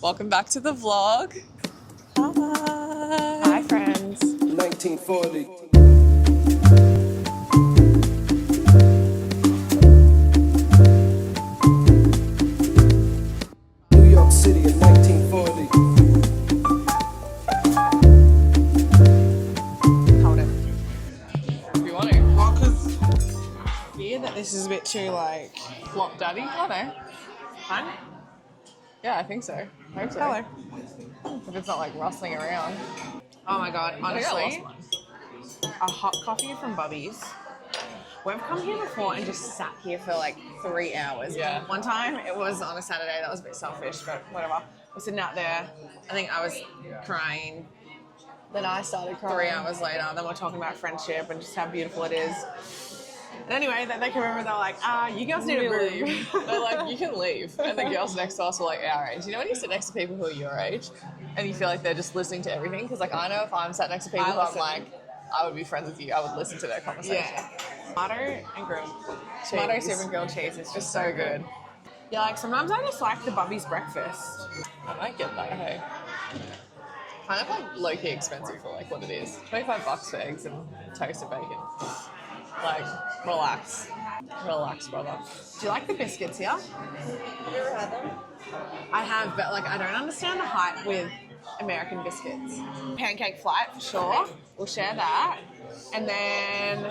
Welcome back to the vlog. Hi. Hi, friends. 1940. New York City in 1940. Hold it. If you want to. Well, because I fear that this is a bit too, like, Flop daddy? I know. fun. Yeah, I think so. I hope so. Hello. If it's not like rustling around. Oh my god, I think I honestly, lost mine. a hot coffee from Bubbies. We've come here before and just sat here for like 3 hours. Yeah. One time, it was on a Saturday, that was a bit selfish, but whatever. We're sitting out there, I think I was crying. Then I started crying. 3 hours later, then we're talking about friendship and just how beautiful it is. And anyway, then they come over and they're like, you girls need to leave. They're like, you can leave. And the girls next to us were like our age. You know when you sit next to people who are your age and you feel like they're just listening to everything? Because like I know if I'm sat next to people who I'm like, I would be friends with you. I would listen to their conversation. Yeah. Tomato and grilled cheese. Tomato soup and grilled cheese is just so good. Yeah, like sometimes I just like the Bubbies breakfast. I might get that, hey. Kind of like low-key expensive for like what it is. $25 for eggs and toasted bacon. Like, relax. Relax, brother. Do you like the biscuits here? Have you ever had them? I have, but like I don't understand the hype with American biscuits. Pancake flight for sure. We'll share that. And then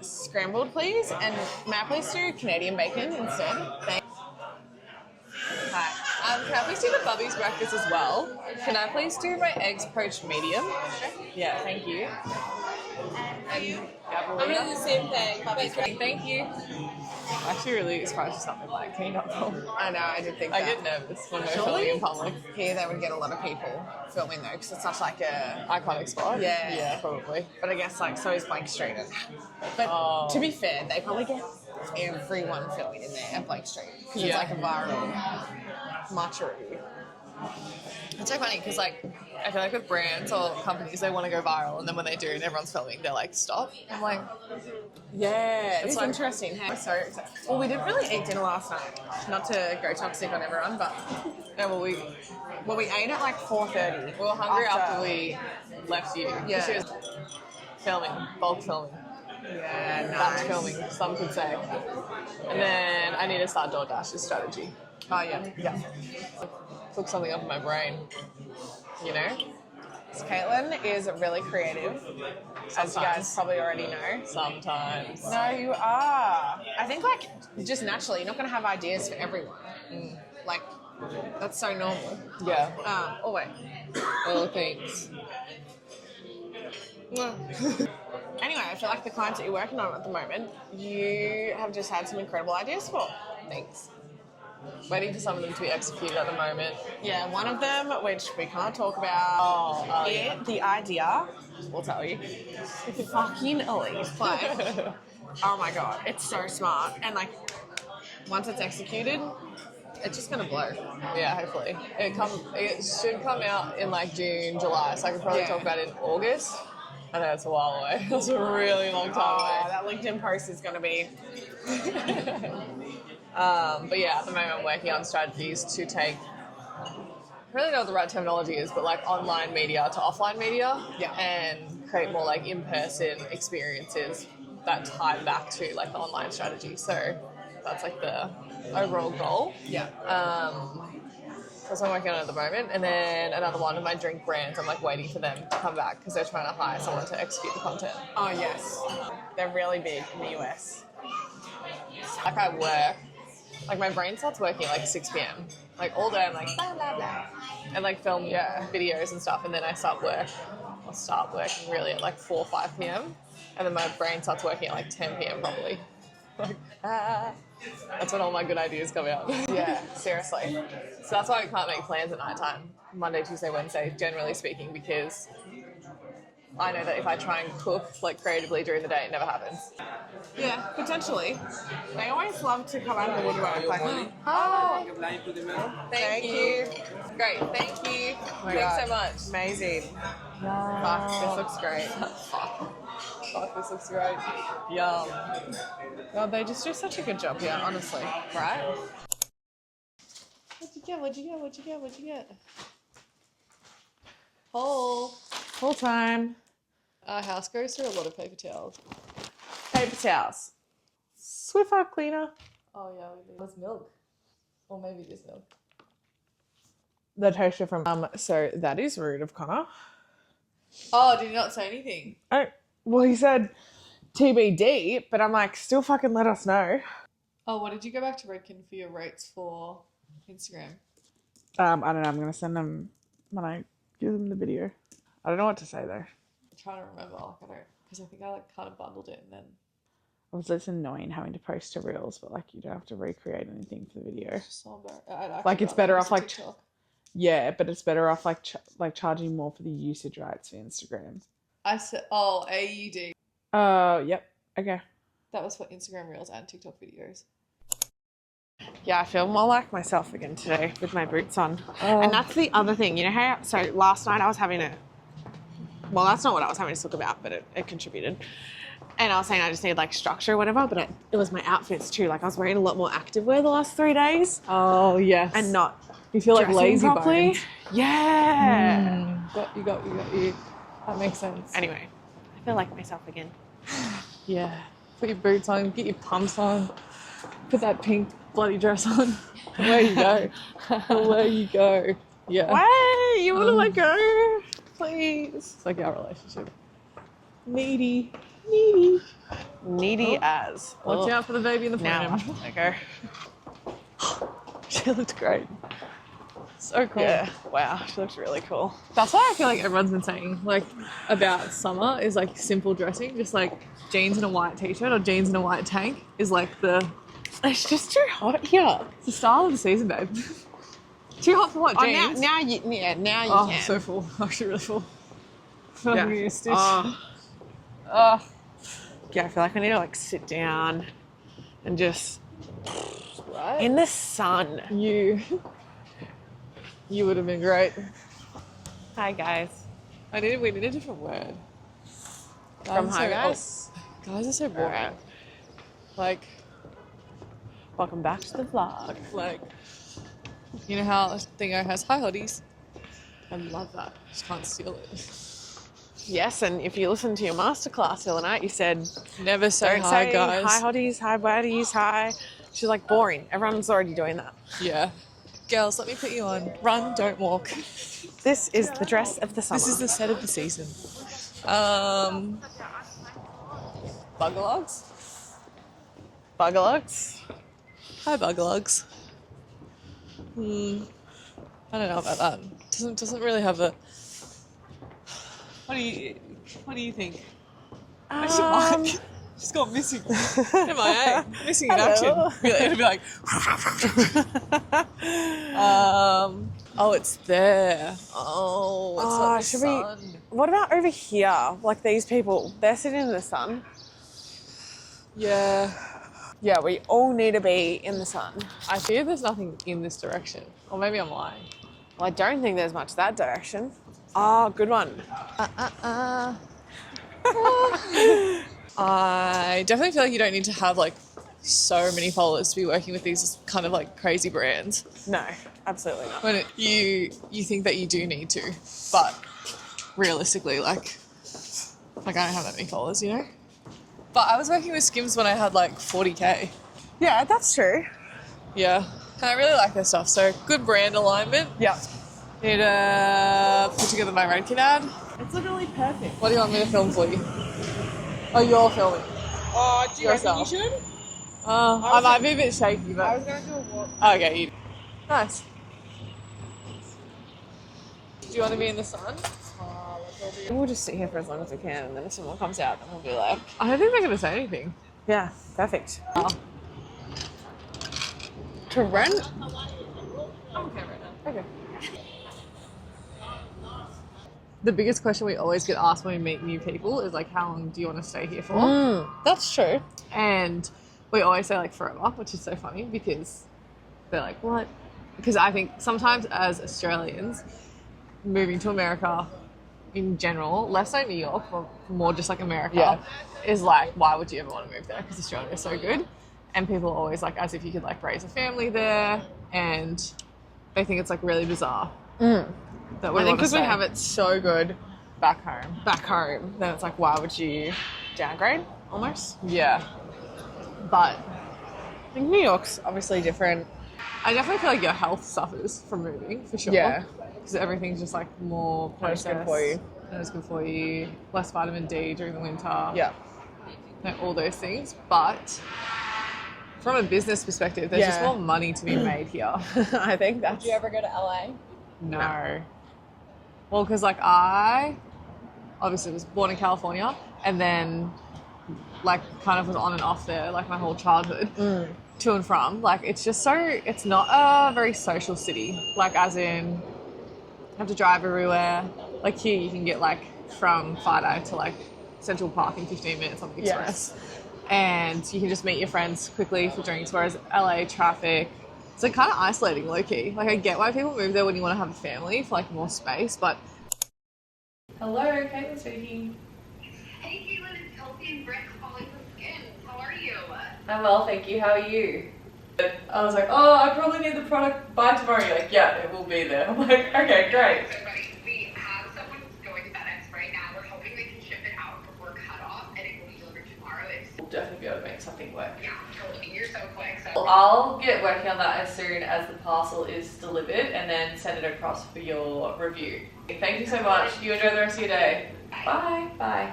scrambled, please. And may I please do Canadian bacon instead? Thanks. Hi. Can I please do the Bubbies breakfast as well? Can I please do my eggs poached medium? Yeah, thank you. And I'm doing the same thing. Bubbies right. thank you. I'm actually really surprised for something like can you not film? I know, I did think I that. get nervous when we're Surely? filming in public. Here they would get a lot of people filming though, because it's such like a... Iconic spot? Yeah. Yeah, probably. But I guess like so is Blake Street. But to be fair, they probably get everyone filming in there at Blake Street because it's like a viral matcha review. It's so funny because like I feel like with brands or companies they want to go viral and then when they do and everyone's filming they're like stop. I'm like Yeah, it's like- interesting. Hey, so well, we didn't really eat dinner last night. Not to go toxic on everyone, but yeah, well we ate at like 4:30. were hungry after we left you. Yeah. She was filming, bulk filming, Yeah, batch nice. filming, some could say. And then I need to start DoorDash's strategy. Oh yeah. Yeah. Took something off my brain. You know? So Caitlin is really creative, as you guys probably already know. Sometimes. No, you are. I think like just naturally, you're not going to have ideas for everyone. Like that's so normal. Yeah. Oh wait. Oh, thanks. Anyway, I feel like the clients that you're working on at the moment, you have just had some incredible ideas for. Thanks. Waiting for some of them to be executed at the moment. Yeah, one of them, which we can't talk about, yeah. the idea, We'll tell you. fucking elite. Like, oh my god, it's so smart. And like, once it's executed, it's just gonna blow. Yeah, hopefully. It should come out in like June, July, so I could probably talk about it in August. I know it's a while away. That's a really long time away. That LinkedIn post is gonna be... But yeah, at the moment I'm working on strategies to take, I don't really know what the right terminology is, but like online media to offline media and create more like in-person experiences that tie back to like the online strategy. So that's like the overall goal. Yeah. That's what I'm working on at the moment. And then another one of my drink brands, I'm like waiting for them to come back because they're trying to hire someone to execute the content. Oh yes. They're really big in the US. Like I work, like my brain starts working at like 6 p.m. Like all day I'm like blah, blah, blah. And like film videos and stuff. And then I start working really at like 4 or 5 p.m. And then my brain starts working at like 10 p.m. probably. Like, that's when all my good ideas come out. Yeah, seriously. So that's why I can't make plans at night time, Monday, Tuesday, Wednesday, generally speaking, because I know that if I try and cook like creatively during the day, it never happens. Yeah, potentially. They always love to come out of the woodwork like, Oh, To the middle. thank you. Great, thank you. Thanks so much. Amazing. Fuck, this looks great. Fuck, this looks great. Yum. God, they just do such a good job here, honestly. Right? you get? What'd you get? What'd you get? What'd you get? Whole time. Our house goes through a lot of paper towels. Paper towels. Swiffer cleaner. Oh yeah, it was milk. Or maybe it is milk. The toaster from so that is rude of Connor. Oh, did he not say anything? Oh, well, he said TBD, but I'm like, still fucking let us know. Oh, what did you go back to Redken for your rates for Instagram? I don't know. I'm gonna send them when I give them the video. I don't know what to say though. I'm trying to remember. Like, I don't, because I think I like kind of bundled it and then. Also, it's annoying having to post to reels, but like you don't have to recreate anything for the video. So embarrassed. Like it's better off like TikTok. yeah, but it's better off like charging more for the usage rights for Instagram. I said, oh, AUD. Yep. Okay. That was for Instagram reels and TikTok videos. Yeah, I feel more like myself again today with my boots on. And that's the other thing, you know how, so last night I was having well, that's not what I was having to talk about, but it contributed. And I was saying I just need like structure or whatever, but it was my outfits too. Like I was wearing a lot more activewear the last 3 days. Oh, yes. And not you feel like lazy properly. bones. Yeah. You got you. That makes sense. Anyway, I feel like myself again. Yeah. Put your boots on, get your pumps on, put that pink bloody dress on. Away you go. Away you go. Yeah. Wait, you want to let go? Please. It's like our relationship. Needy as. Watch out for the baby in the Now, frame. let go. She looked great. So cool. Yeah. Wow, she looks really cool. That's why I feel like everyone's been saying like about summer is like simple dressing, just like jeans and a white t-shirt or jeans and a white tank is like It's just too hot here. it's the style of the season, babe. Too hot for what? Oh, Jeans? now you can. So full. Actually really full. Yeah. I'm stitch. Yeah, I feel like I need to like sit down and just Right? in the sun. You would have been great. Hi guys. We need a different word. From hi guys. Guys are so boring. Alright. Like Welcome back to the vlog. You know how Thingo has hi hotties? I love that. Just can't steal it. Yes, and if you listen to your masterclass the other night, you said Never say don't hi, say guys. hi hotties, hi buddies, hi. She's like boring. Everyone's already doing that. Yeah. Girls, let me put you on. Run, don't walk. This is the dress of the summer. This is the set of the season. Bugalogs? Bugalogs. Hi, Bugalogs. I don't know about that. Doesn't really have a. What do you think? Where's your mic? She's gone missing. MIA. Missing in action. It'll be like. Oh, it's there. Oh, it's like the should sun. What about over here? Like these people, they're sitting in the sun. Yeah. Yeah, we all need to be in the sun. I fear there's nothing in this direction. Or maybe I'm lying. Well, I don't think there's much that direction. Oh, good one. I definitely feel like you don't need to have like so many followers to be working with these kind of like crazy brands. No, absolutely not. When you think that you do need to, but realistically, like I don't have that many followers, you know. But I was working with Skims when I had like 40k. Yeah, that's true. Yeah, and I really like their stuff. So good brand alignment. Yeah. Need to put together my Redken ad. It's literally perfect. What do you want me to film for you? Oh, you're filming. Oh, do you Yourself. reckon you should? I might be a bit shaky, but I was going to do a walk. okay. Nice. Do you want to be in the sun? We'll just sit here for as long as we can, and then if someone comes out, then we'll be like, I don't think they're going to say anything. yeah, perfect. To rent? I'm okay right now. Okay. The biggest question we always get asked when we meet new people is like, how long do you want to stay here for? That's true. And we always say like forever, which is so funny because they're like, what? Because I think sometimes as Australians, moving to America in general, less so New York, but more just like America, is like, why would you ever want to move there? Because Australia is so good. And people are always like, as if you could like raise a family there and they think it's like really bizarre. That I think wanna because we stay have it so good back home. back home, then it's like, why would you downgrade almost? Yeah. But I think New York's obviously different. I definitely feel like your health suffers from moving, for sure. Yeah. Because everything's just like more Not as processed. good for you. Not as good for you. Less vitamin D during the winter. Yeah. Like, all those things. But from a business perspective, there's just Yeah. more money to be made here. I think that's. Did you ever go to LA? No. Well, because like I obviously was born in California and then like kind of was on and off there like my whole childhood to and from. Like it's just so, it's not a very social city. Like as in, you have to drive everywhere. Like here you can get like from Fido to like Central Park in 15 minutes on the express. And you can just meet your friends quickly for drinks, whereas LA traffic, it's like kind of isolating, low-key. Like I get why people move there when you want to have a family for like more space, but... Hello, Caitlin speaking. Hey Caitlin, it's Kelsey and Britt calling from Skin. How are you? I'm well, thank you. How are you? I was like, oh, I probably need the product by tomorrow. You're like, yeah, it will be there. I'm like, okay, great. Okay, buddy. We have someone going to FedEx right now. We're hoping they can ship it out before cutoff, and it will be delivered tomorrow. We'll definitely be able to make something work. Yeah, totally. You're so quick. So Well, I'll get working on that as soon as the parcel is delivered and then send it across for your review. Thank you so much. You enjoy the rest of your day. Bye. Bye.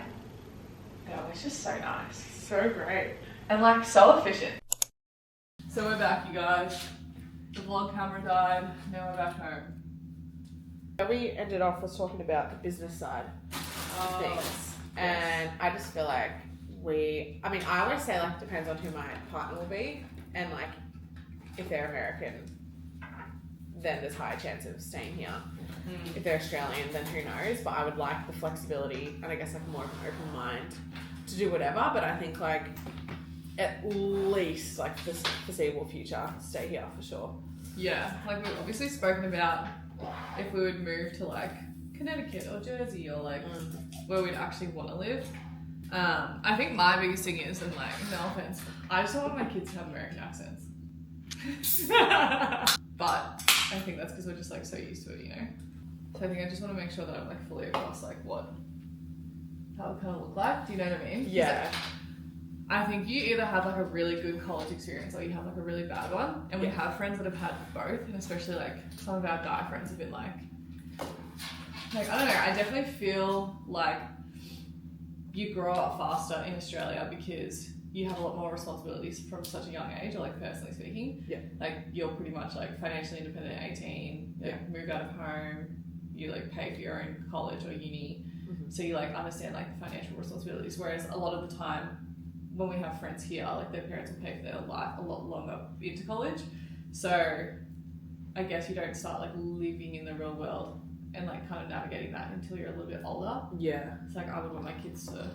Oh, it's just so nice. So great. And like so efficient. So we're back, you guys. The vlog camera died. Now we're back home. We ended off was talking about the business side of things. And I just feel like I always say like depends on who my partner will be, and like if they're American, then there's higher chance of staying here. If they're Australian, then who knows? But I would like the flexibility and I guess like more of an open mind to do whatever. But I think like at least like the foreseeable future, stay here for sure. Yeah, like we've obviously spoken about if we would move to like Connecticut or Jersey or like where we'd actually want to live. I think my biggest thing is, and like, no offense, I just don't want my kids to have American accents. But I think that's because we're just like so used to it, you know? So I think I just want to make sure that I'm like fully across like how it kind of look like. Do you know what I mean? 'Cause, Yeah. like, I think you either have like a really good college experience or you have like a really bad one. And we have friends that have had both, and especially like some of our guy friends have been like I don't know, I definitely feel like you grow up faster in Australia because you have a lot more responsibilities from such a young age, or like personally speaking. Yeah. Like you're pretty much like financially independent at 18, like move out of home, you like pay for your own college or uni. So you like understand like the financial responsibilities. Whereas a lot of the time when we have friends here, like their parents will pay for their life a lot longer into college. So I guess you don't start like living in the real world and like kind of navigating that until you're a little bit older. Yeah. It's like I would want my kids to,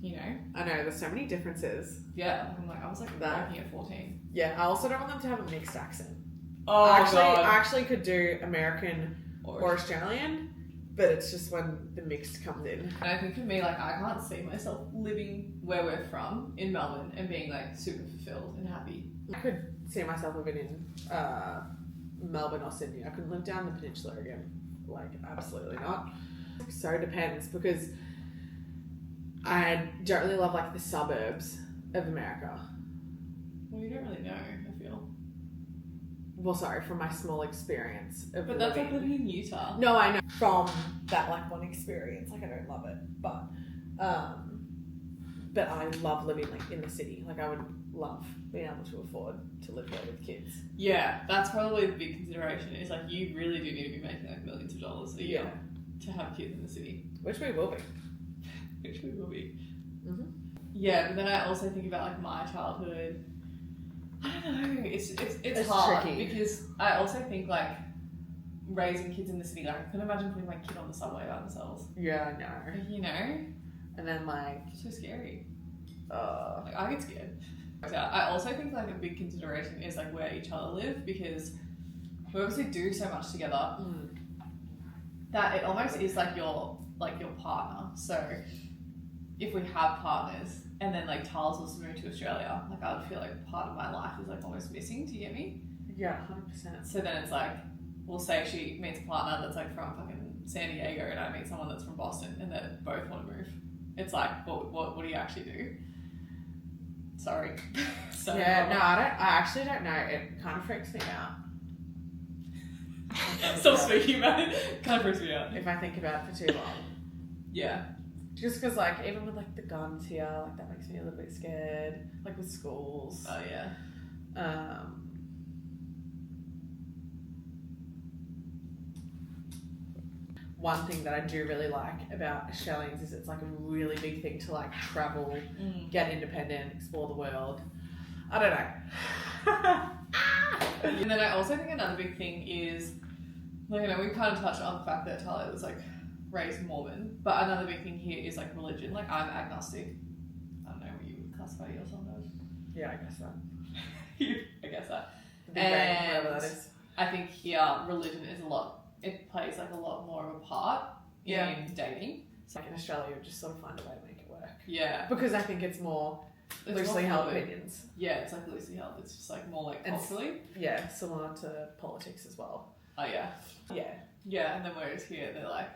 you know. I know, there's so many differences. Yeah, I'm like I was like working at 14. Yeah, I also don't want them to have a mixed accent. Oh I god. actually could do American or Australian, but it's just when the mixed comes in. And I think for me, like I can't see myself living where we're from in Melbourne and being like super fulfilled and happy. I could see myself living in Melbourne or Sydney. I couldn't live down the peninsula again. Like, absolutely not. So it depends, because I don't really love like the suburbs of America. Well, you don't really know, I feel. Well, sorry, from my small experience of But that's living. like living in Utah. No, I know. From that like one experience, like I don't love it, but I love living like in the city. Like I would love being able to afford to live here with kids. Yeah, that's probably the big consideration. Is like you really do need to be making like millions of dollars a year to have kids in the city, Which we will be. which we will be. Mm-hmm. Yeah, but then I also think about like my childhood. I don't know. It's hard tricky. because I also think like raising kids in the city. Like I couldn't imagine putting my kid on the subway by themselves. Yeah, I know. You know, And then like, it's so scary. Like I get scared. I also think like a big consideration is like where each other live, because we obviously do so much together that it almost is like your partner. So if we have partners and then like Charles was to move to Australia, like I would feel like part of my life is like almost missing. Do you get me? Yeah, 100%. So then it's like, we'll say she meets a partner that's like from fucking San Diego and I meet someone that's from Boston and they both want to move. It's like, what do you actually do? Sorry. So Yeah, no, I actually don't know. It kind of freaks me out. Stop speaking about it. Kind of freaks me out. If I think about it for too long. Yeah. Just because, like, even with, like, the guns here, like, that makes me a little bit scared. Like, with schools. Oh, yeah. One thing that I do really like about Shellings is it's, like, a really big thing to, like, travel, get independent, explore the world. I don't know. And then I also think another big thing is, like, you know, we kind of touched on the fact that Tahlia was, like, raised Mormon, but another big thing here is, like, religion. Like, I'm agnostic. I don't know what you would classify yourself as. Yeah, I guess so. I guess that. The big bang, whatever that is. I think here religion is it plays like a lot more of a part in dating. So like in Australia, you just sort of find a way to make it work. Yeah. Because I think it's more loosely held opinions. Yeah, it's like loosely held. It's just like more like culturally. Yeah, similar to politics as well. Oh yeah. Yeah. Yeah, and then whereas here they're like,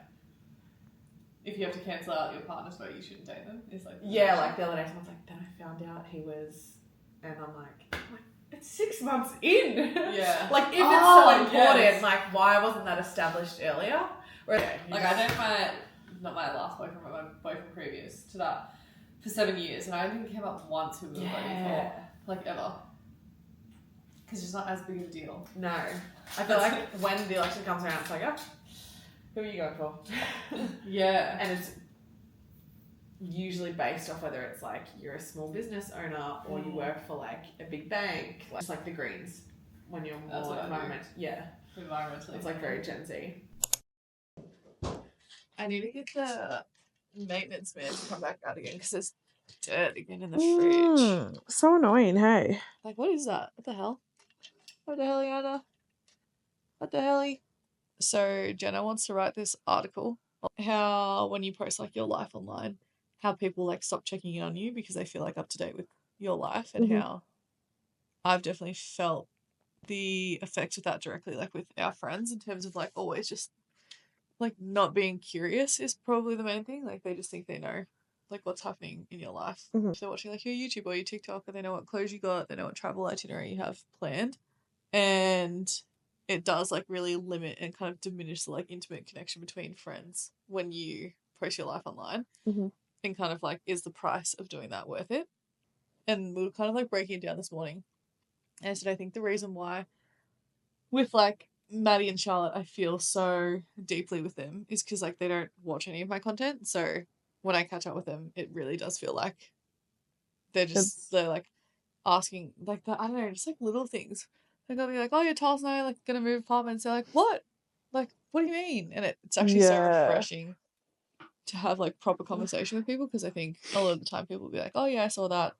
if you have to cancel out your partner's vote, you shouldn't date them. It's like like the other day, someone's like, then I found out he was, and I'm like, it's 6 months in. Yeah. Like, if it's so important, like, why wasn't that established earlier? Like, I dated not my last boyfriend, but my boyfriend previous to that for 7 years, and I didn't came up once who we were voting for, like, ever. Because it's not as big of a deal. No. I feel like when the election comes around, it's like, oh, who are you going for? Yeah. And it's usually based off whether it's like you're a small business owner or you work for like a big bank. Like, it's like the Greens when you're more environmental. Yeah. Environmentally. It's like very Gen Z. I need to get the maintenance man to come back out again because there's dirt again in the fridge. So annoying, hey. Like, what is that? What the hell? What the hell, Yana? What the hell? So Jenna wants to write this article how when you post like your life online, how people like stop checking in on you because they feel like up to date with your life, and how I've definitely felt the effects of that directly, like with our friends, in terms of like always just like not being curious is probably the main thing. Like they just think they know like what's happening in your life. If they're watching like your YouTube or your TikTok, and they know what clothes you got, they know what travel itinerary you have planned, and it does like really limit and kind of diminish the like intimate connection between friends when you post your life online, and kind of like, is the price of doing that worth it? And we were kind of like breaking it down this morning, and I said I think the reason why with like Maddie and Charlotte I feel so deeply with them is because like they don't watch any of my content, so when I catch up with them it really does feel like they're like asking like that, I don't know, just like little things. Like I'll be like, oh, your Charles and I like gonna move apartments. They're like, what? Like, what do you mean? And it's actually so refreshing to have like proper conversation with people, because I think a lot of the time people will be like, oh yeah, I saw that.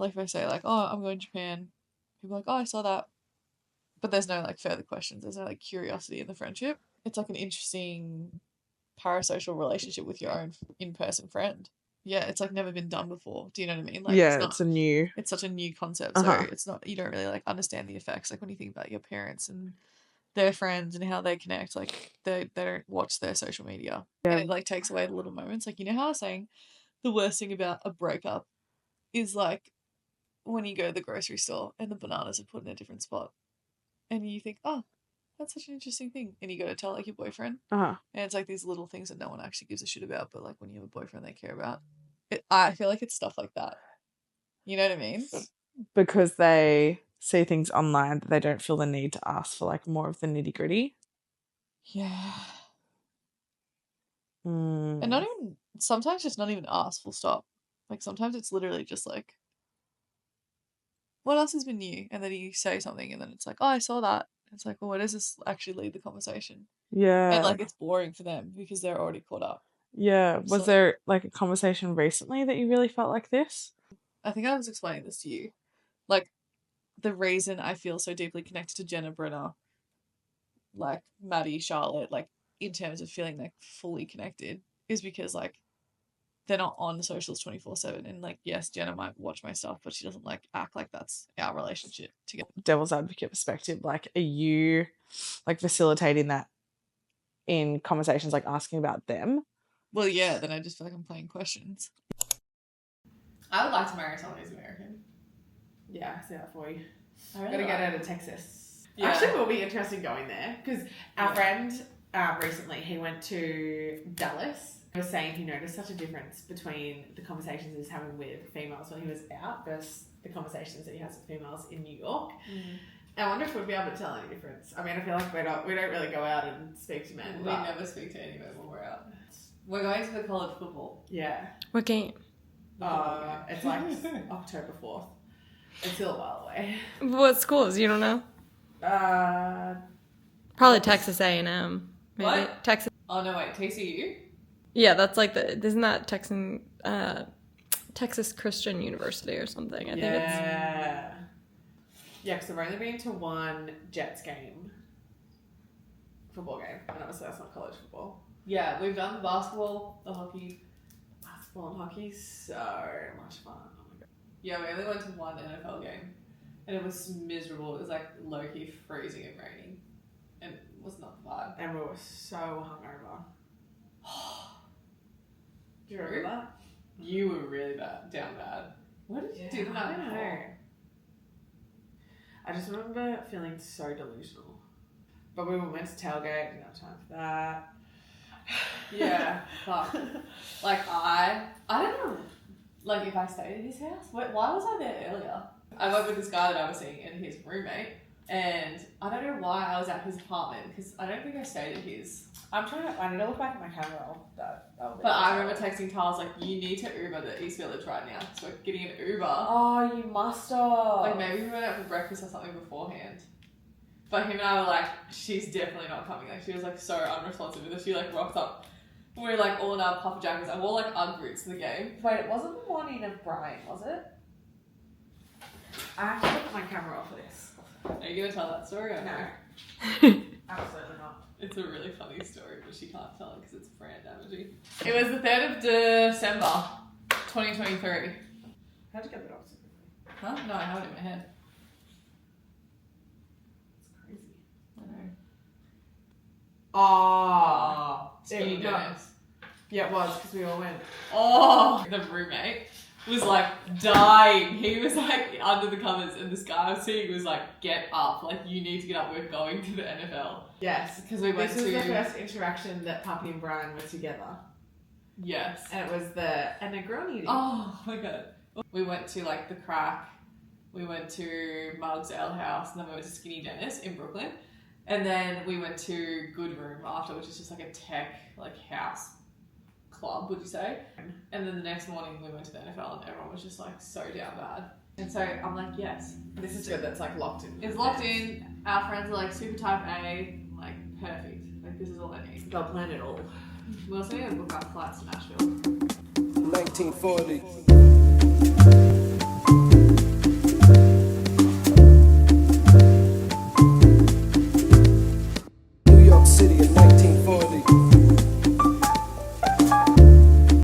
Like if I say like, oh, I'm going to Japan, people are like, oh, I saw that. But there's no like further questions. There's no like curiosity in the friendship. It's like an interesting parasocial relationship with your own in-person friend. Yeah, it's like never been done before. Do you know what I mean? Like, it's such a new concept. So it's not, you don't really like understand the effects. Like when you think about your parents and their friends and how they connect, like they don't watch their social media. And it like takes away the little moments. Like, you know how I was saying the worst thing about a breakup is like when you go to the grocery store and the bananas are put in a different spot. And you think, oh, that's such an interesting thing. And you go to tell like your boyfriend. And it's like these little things that no one actually gives a shit about, but like when you have a boyfriend they care about. I feel like it's stuff like that. You know what I mean? Because they see things online that they don't feel the need to ask for like more of the nitty gritty. Yeah. And not even, sometimes just not even ask, full stop. Like sometimes it's literally just like, what else has been new? And then you say something and then it's like, oh, I saw that. It's like, well, where does this actually lead the conversation? Yeah. And like it's boring for them because they're already caught up. Yeah. Was there like a conversation recently that you really felt like this? I think I was explaining this to you. Like the reason I feel so deeply connected to Jenna, Brenna, like Maddie, Charlotte, like in terms of feeling like fully connected, is because like they're not on socials 24/7. And like, yes, Jenna might watch my stuff, but she doesn't like act like that's our relationship together. Devil's advocate perspective, like, are you like facilitating that in conversations, like asking about them? Well, yeah, then I just feel like I'm playing questions. I would like to marry someone who's American. Yeah, I see that for you. I really Gotta like get out of Texas. Yeah. Actually, it will be interesting going there because our friend recently, he went to Dallas. He was saying he noticed such a difference between the conversations he was having with females when he was out versus the conversations that he has with females in New York. I wonder if we'd be able to tell any difference. I mean, I feel like we don't really go out and speak to men. We but never speak to any men when we're out. We're going to the college football. yeah, What game? it's like October 4th. It's still a while away. What schools? You don't know? Probably Texas A&M. Maybe. What? Texas. Oh no, wait, TCU? Yeah, that's like isn't that Texas Christian University or something? I think it's. Yeah, because I've only been to one Jets game, football game, and obviously that's not college football. Yeah, we've done the basketball, the hockey. Basketball and hockey, so much fun. Oh my god. Yeah, we only went to one NFL game. And it was miserable. It was like low-key freezing and raining. And it was not the vibe. And we were so hungover. Do you remember that? You were really down bad. What did you do the I night don't know. before? I just remember feeling so delusional. But we were meant to tailgate, didn't have time for that. Yeah, fuck. Like I don't know, like if I stayed at his house. Why was I there earlier? I went with this guy that I was seeing and his roommate, and I don't know why I was at his apartment because I don't think I stayed at his. I need to look back at my camera roll. But I remember texting Tars like, you need to Uber to East Village right now. So we're getting an Uber. Oh, you must have. Like maybe we went out for breakfast or something beforehand. But him and I were like, she's definitely not coming. Like she was like so unresponsive with us. She like rocked up. We were like all in our puffer jackets. I wore like Ugg boots to the game. Wait, it wasn't the morning of Brian, was it? I have to look at my camera roll for this. Are you gonna tell that story or no? Absolutely not. It's a really funny story, but she can't tell it because it's brand damaging. It was the 3rd of December, 2023. How'd you get that off so quickly? Huh? No, I have it in my head. It's crazy. I know. Oh. Skinny It- Dennis. Yeah, it was, because we all went. Oh, the roommate was like dying. He was like under the covers, and this guy I was seeing was like, "Get up! Like you need to get up. We're going to the NFL." Yes. Because we went This was to. the first interaction that Puppy and Brian were together. Yes. And it was the Negroni. Oh my god. We went to like the Crack. We went to Mug's Ale House, and then we went to Skinny Dennis in Brooklyn, and then we went to Good Room after, which is just like a tech like house club, would you say? And then the next morning we went to the NFL, and everyone was just like so down bad. And so I'm like, yes, This is good. That's like locked in. it's locked in. Our friends are like super type A, like perfect. Like this is all I need. They'll plan it all. We also need to book our flights to Nashville. 1940.